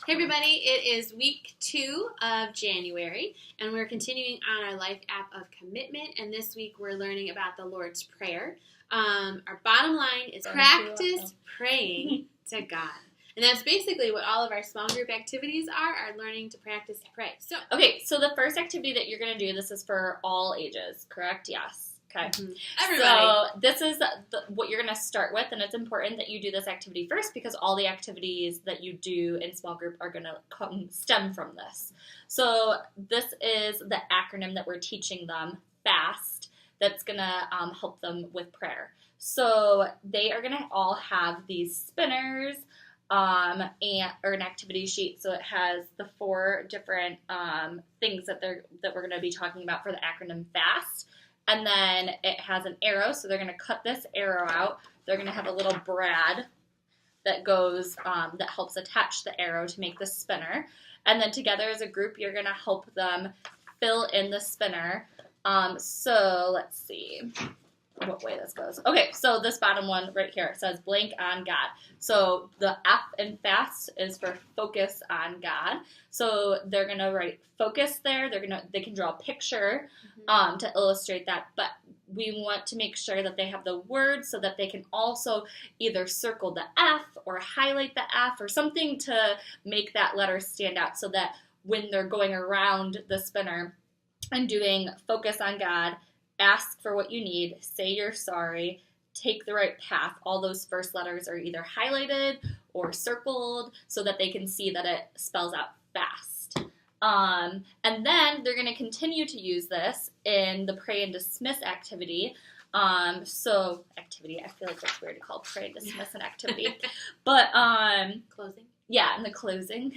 Hey everybody, it is week 2 of January, and we're continuing on our Life app of commitment, and this week we're learning about the Lord's Prayer. Our bottom line is practice praying to God. And that's basically what all of our small group activities are learning to practice to pray. So the first activity that you're going to do, this is for all ages, correct? Yes. Okay. Mm-hmm. Everybody. So this is what you're going to start with, and it's important that you do this activity first because all the activities that you do in small group are going to stem from this. So this is the acronym that we're teaching them, FAST, that's going to help them with prayer. So they are going to all have these spinners or an activity sheet. So it has the 4 different things that we're going to be talking about for the acronym FAST. And then it has an arrow, so they're going to cut this arrow out. They're going to have a little brad that goes, that helps attach the arrow to make the spinner. And then together as a group, you're going to help them fill in the spinner. So let's see what way this goes. Okay, so this bottom one right here says blank on God. So the F in FAST is for focus on God. So they're going to write focus there. They can draw a picture to illustrate that, but we want to make sure that they have the words so that they can also either circle the F or highlight the F or something to make that letter stand out so that when they're going around the spinner and doing focus on God, ask for what you need, say you're sorry, take the right path. All those first letters are either highlighted or circled so that they can see that it spells out FAST. And then they're going to continue to use this in the pray and dismiss activity. I feel like that's weird to call pray and dismiss an activity. But closing. Yeah, in the closing.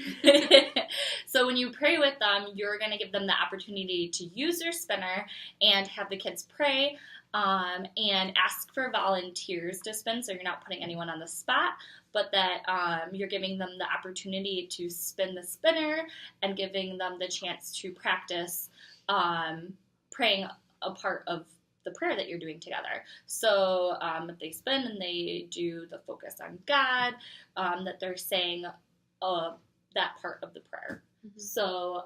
So when you pray with them, you're going to give them the opportunity to use their spinner and have the kids pray and ask for volunteers to spin, so you're not putting anyone on the spot, but that you're giving them the opportunity to spin the spinner and giving them the chance to practice praying a part of the prayer that you're doing together. So if they spin and they do the focus on God, that they're saying that part of the prayer. Mm-hmm. So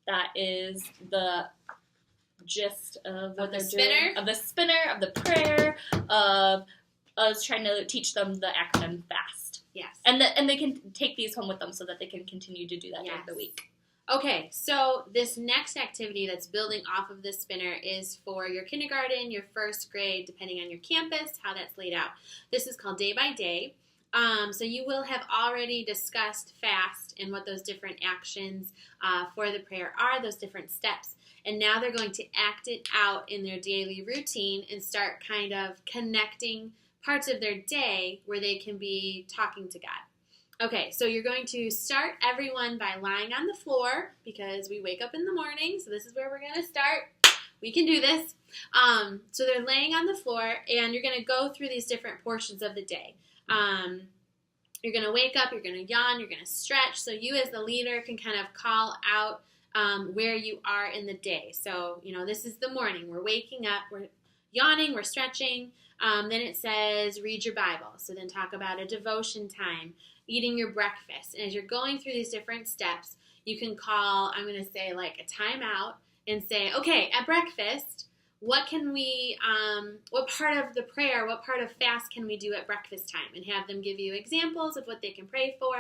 that is the gist of what they're doing. Of the spinner, of the prayer, of us trying to teach them the acronym FAST. Yes. And they can take these home with them so that they can continue to do that during the week. Okay, so this next activity that's building off of this spinner is for your kindergarten, your first grade, depending on your campus, how that's laid out. This is called Day by Day. So you will have already discussed FAST and what those different actions for the prayer are, those different steps. And now they're going to act it out in their daily routine and start kind of connecting parts of their day where they can be talking to God. Okay, so you're going to start everyone by lying on the floor because we wake up in the morning, so this is where we're going to start. We can do this. So they're laying on the floor, and you're going to go through these different portions of the day. You're going to wake up, you're going to yawn, you're going to stretch, so you as the leader can kind of call out where you are in the day. So, this is the morning. We're waking up, we're yawning, we're stretching. Then it says, read your Bible. So then talk about a devotion time, eating your breakfast. And as you're going through these different steps, you can call, I'm going to say like a timeout and say, okay, at breakfast, what can we, what part of the prayer, what part of fast can we do at breakfast time? And have them give you examples of what they can pray for,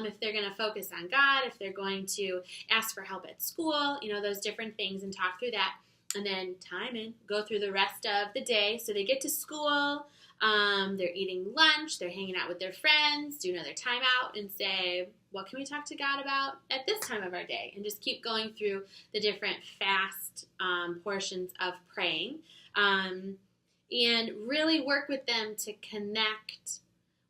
if they're going to focus on God, if they're going to ask for help at school, those different things, and talk through that. And then time in, go through the rest of the day. So they get to school, they're eating lunch, they're hanging out with their friends, do another time out and say, what can we talk to God about at this time of our day? And just keep going through the different fast portions of praying. And really work with them to connect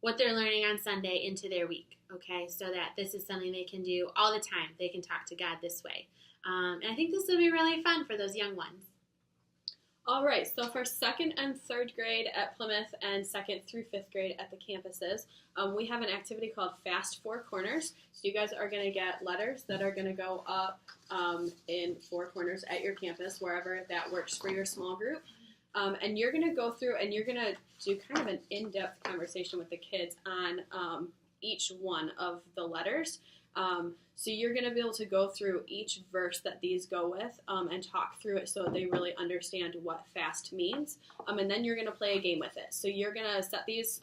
what they're learning on Sunday into their week, okay? So that this is something they can do all the time. They can talk to God this way. And I think this will be really fun for those young ones. All right, so for 2nd and 3rd grade at Plymouth and 2nd through 5th grade at the campuses, we have an activity called Fast 4 Corners. So you guys are going to get letters that are going to go up in 4 corners at your campus, wherever that works for your small group. And you're going to go through and you're going to do kind of an in-depth conversation with the kids on each one of the letters. So you're going to be able to go through each verse that these go with and talk through it so they really understand what fast means. And then you're going to play a game with it. So you're going to set these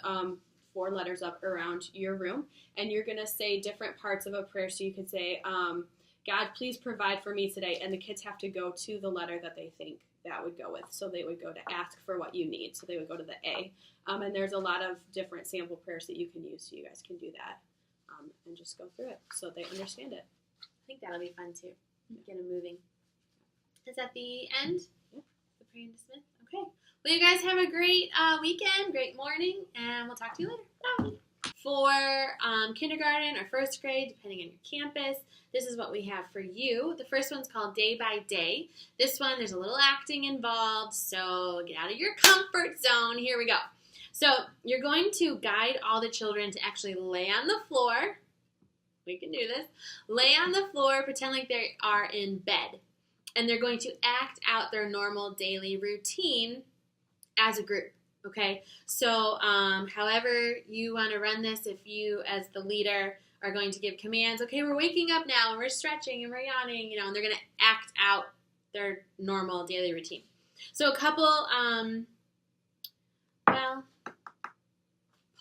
4 letters up around your room, and you're going to say different parts of a prayer. So you could say, God, please provide for me today. And the kids have to go to the letter that they think that would go with. So they would go to ask for what you need. So they would go to the A. And there's a lot of different sample prayers that you can use. So you guys can do that. And just go through it so they understand it. I think that'll be fun too. Get them moving. Is that the end? Yeah. The pray and dismiss? Okay. Well, you guys have a great weekend, great morning, and we'll talk to you later. Bye. For kindergarten or first grade, depending on your campus, this is what we have for you. The first one's called Day by Day. This one, there's a little acting involved, so get out of your comfort zone. Here we go. So you're going to guide all the children to actually lay on the floor. We can do this. Lay on the floor, pretend like they are in bed. And they're going to act out their normal daily routine as a group. Okay? So however you want to run this, if you as the leader are going to give commands, okay, we're waking up now and we're stretching and we're yawning, and they're going to act out their normal daily routine. So a couple,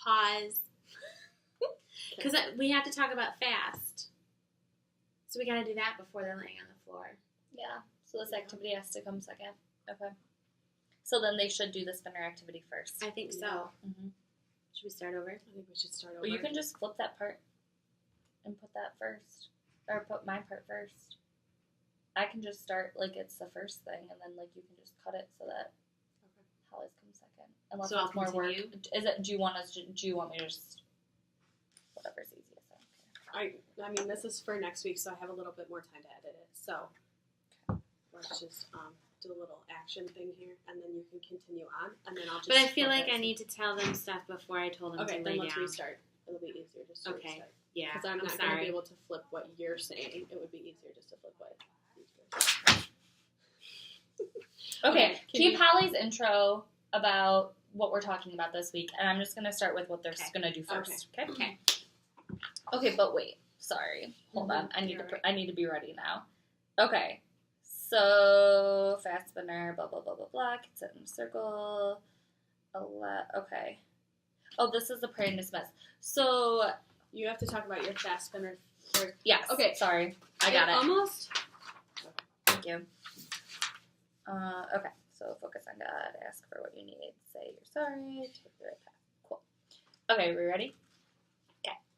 pause, because we have to talk about fast. So we got to do that before they're laying on the floor. Yeah. So this activity has to come second. Okay. So then they should do the spinner activity first. I think so. Yeah. Mm-hmm. Should we start over? I think we should start over. Well, you can just flip that part and put that first, or put my part first. I can just start like it's the first thing, and then like you can just cut it so that Holly's comes second. Unless So it's more work. continue? Is it? Do you want me to just whatever's easiest? I don't care. I mean, this is for next week, so I have a little bit more time to edit it. So let's just do a little action thing here, and then you can continue on, and then I'll just. But I feel flip like it. I need to tell them stuff before I told them Okay, to then lay let's down. restart. It'll be easier just to Okay. restart. Yeah, Because I'm not going to sorry. be able to flip what you're saying. It would be easier just to flip what he's doing. Okay. Can Keep you- Holly's intro about what we're talking about this week, and I'm just going to start with what they're Okay. going to do first. Okay. Okay. Okay, but wait. Sorry. Hold on. I need You're to. right. I need to be ready now. Okay. So fast spinner. Blah blah blah blah blah. Can sit in a circle. Okay. Oh, this is the pray and dismiss. So You have to talk about your fast spinner first. yes. Okay. Sorry. I got it. Almost. Thank you. Okay. So focus on God. Ask for what you need. Say you're sorry. Take the right path. Cool. Okay. We ready?